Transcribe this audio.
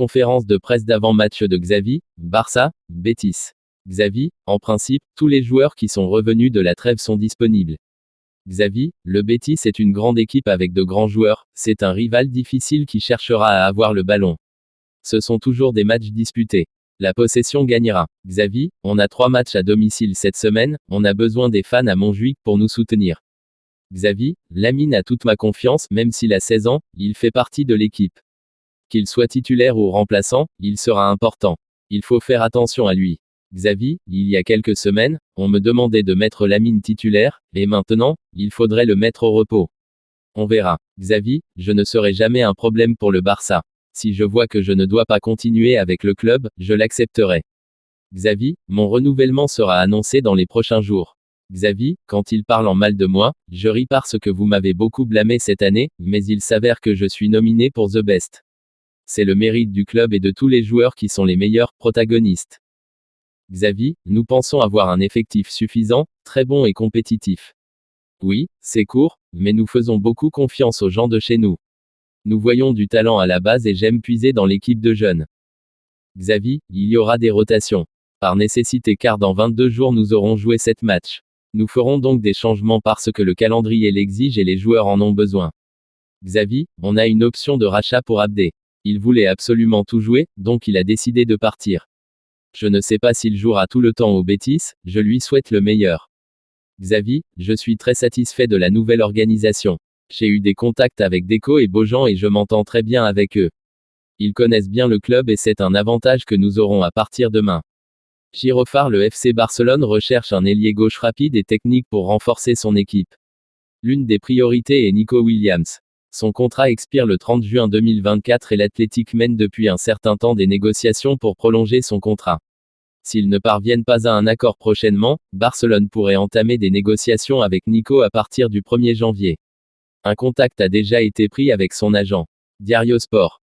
Conférence de presse d'avant-match de Xavi, Barça, Betis. Xavi, en principe, tous les joueurs qui sont revenus de la trêve sont disponibles. Xavi, le Betis est une grande équipe avec de grands joueurs, c'est un rival difficile qui cherchera à avoir le ballon. Ce sont toujours des matchs disputés. La possession gagnera. Xavi, on a 3 matchs à domicile cette semaine, on a besoin des fans à Montjuïc pour nous soutenir. Xavi, Lamine a toute ma confiance, même s'il a 16 ans, il fait partie de l'équipe. Qu'il soit titulaire ou remplaçant, il sera important. Il faut faire attention à lui. Xavi, il y a quelques semaines, on me demandait de mettre Lamine titulaire, et maintenant, il faudrait le mettre au repos. On verra. Xavi, je ne serai jamais un problème pour le Barça. Si je vois que je ne dois pas continuer avec le club, je l'accepterai. Xavi, mon renouvellement sera annoncé dans les prochains jours. Xavi, quand il parle en mal de moi, je ris parce que vous m'avez beaucoup blâmé cette année, mais il s'avère que je suis nominé pour The Best. C'est le mérite du club et de tous les joueurs qui sont les meilleurs protagonistes. Xavi, nous pensons avoir un effectif suffisant, très bon et compétitif. Oui, c'est court, mais nous faisons beaucoup confiance aux gens de chez nous. Nous voyons du talent à la base et j'aime puiser dans l'équipe de jeunes. Xavi, il y aura des rotations. Par nécessité car dans 22 jours nous aurons joué 7 matchs. Nous ferons donc des changements parce que le calendrier l'exige et les joueurs en ont besoin. Xavi, on a une option de rachat pour Abdé. Il voulait absolument tout jouer, donc il a décidé de partir. Je ne sais pas s'il jouera tout le temps au Betis, je lui souhaite le meilleur. Xavi, je suis très satisfait de la nouvelle organisation. J'ai eu des contacts avec Deco et Bojan et je m'entends très bien avec eux. Ils connaissent bien le club et c'est un avantage que nous aurons à partir demain. Girofard, le FC Barcelone recherche un ailier gauche rapide et technique pour renforcer son équipe. L'une des priorités est Nico Williams. Son contrat expire le 30 juin 2024 et l'Athletic mène depuis un certain temps des négociations pour prolonger son contrat. S'ils ne parviennent pas à un accord prochainement, Barcelone pourrait entamer des négociations avec Nico à partir du 1er janvier. Un contact a déjà été pris avec son agent. Diario Sport.